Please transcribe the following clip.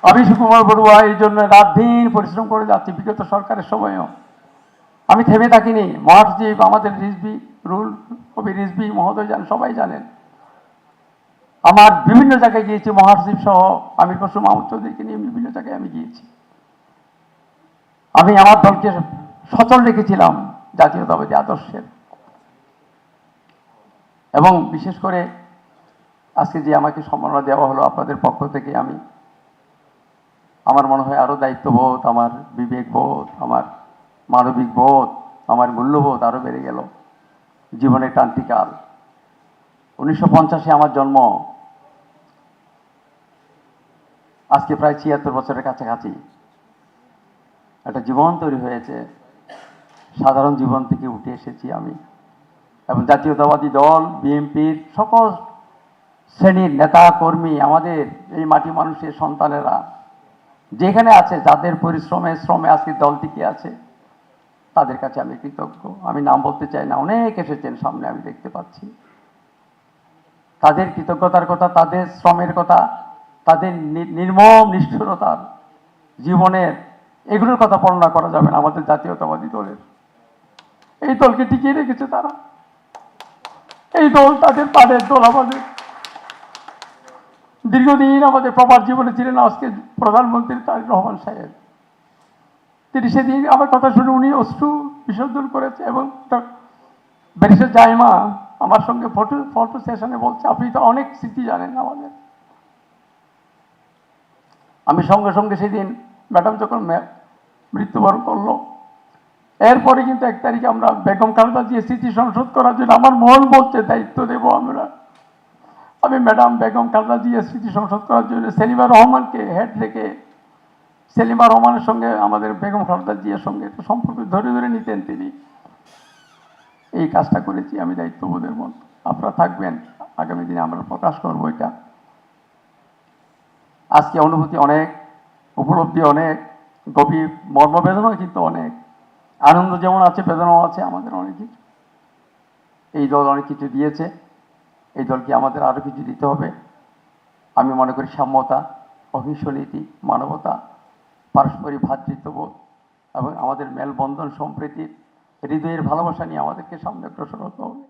আমি সুকুমার বড়ুয়া এই জন্য রাত দিন পরিশ্রম করে যাচ্ছি। বিগত সরকারের সময়ও আমি থেমে থাকিনি। মহাসচিব আমাদের রিজভি, রুল কবি রিজভি মহোদয় জানেন, সবাই জানেন। আমার বিভিন্ন জায়গায় গিয়েছি, মহাসচিব সহ আমির খসরু মাহমুদ চৌধুরীকে নিয়ে বিভিন্ন জায়গায় আমি গিয়েছি। আমি আমার দলকে সচল রেখেছিলাম জাতীয়তাবাদী আদর্শের। এবং বিশেষ করে আজকে যে আমাকে সম্মাননা দেওয়া হলো আপনাদের পক্ষ থেকে, আমার মনে হয় আরও দায়িত্ববোধ, আমার বিবেকবোধ, আমার মানবিক বোধ, আমার মূল্যবোধ আরও বেড়ে গেল। জীবনের ক্রান্তিকাল 1950-এ আমার জন্ম, আজকে প্রায় 76 বছরের কাছাকাছি একটা জীবন তৈরি হয়েছে। সাধারণ জীবন থেকে উঠে এসেছি আমি, এবং জাতীয়তাবাদী দল বিএনপির সকল শ্রেণীর নেতা কর্মী, আমাদের এই মাটি মানুষের সন্তানেরা যেখানে আছে, যাদের পরিশ্রমে শ্রমে আজকে দল টিকে আছে, তাদের কাছে আমি কৃতজ্ঞ। আমি নাম বলতে চাই না, অনেক এসেছেন সামনে, আমি দেখতে পাচ্ছি। তাদের কৃতজ্ঞতার কথা, তাদের শ্রমের কথা, তাদের নির্মম নিষ্ঠুরতার জীবনের, এগুলোর কথা বর্ণনা করা যাবে না আমাদের জাতীয়তাবাদী দলের। এই দলকে টিকিয়ে রেখেছে তারা। এই দল তাদের পাড়ের দল। আমাদের দীর্ঘদিন আমাদের প্রবাদ জীবনে ছিলেন আজকে প্রধানমন্ত্রী তারেক রহমান সাহেব। তিনি সেদিন আমার কথা শুনে উনি অশ্রু বিসর্জন করেছে, এবং ব্যারিস্টার জাইমা আমার সঙ্গে ফটো সেশনে বলছে, আপনি তো অনেক স্মৃতি জানেন আমাদের। আমি সঙ্গে সঙ্গে সেদিন ম্যাডাম যখন মৃত্যুবরণ করলো, এরপরে কিন্তু 1 তারিখে আমরা বেগম খালেদা জিয়ার স্মৃতি সংশোধন করার জন্য আমার মন বলছে দায়িত্ব দেব আমরা। আমি ম্যাডাম বেগম খালেদা জিয়ার স্মৃতি সংশোধন করার জন্য সেলিমা রহমানকে হেড রেখে, সেলিমা রহমানের সঙ্গে আমাদের বেগম খালেদা জিয়ার সঙ্গে একটা সম্পর্ক ধরে ধরে নিতেন তিনি। এই কাজটা করেছি আমি দায়িত্ববোধের মতো। আপনারা থাকবেন, আগামী দিনে আমরা প্রকাশ করবো এটা। আজকে অনুভূতি অনেক, উপলব্ধি অনেক, গভীর মর্মবেদনাও কিন্তু অনেক। আনন্দ যেমন আছে, বেদনাও আছে আমাদের অনেক কিছু। এই দল অনেক কিছু দিয়েছে, এই দলকে আমাদের আরও কিছু দিতে হবে। আমি মনে করি সাম্যতা, অহিংস নীতি, মানবতা, পারস্পরিক ভ্রাতৃত্ববোধ এবং আমাদের মেলবন্ধন সম্প্রীতির হৃদয়ের ভালোবাসা নিয়ে আমাদেরকে সামনে অগ্রসর হতে হবে।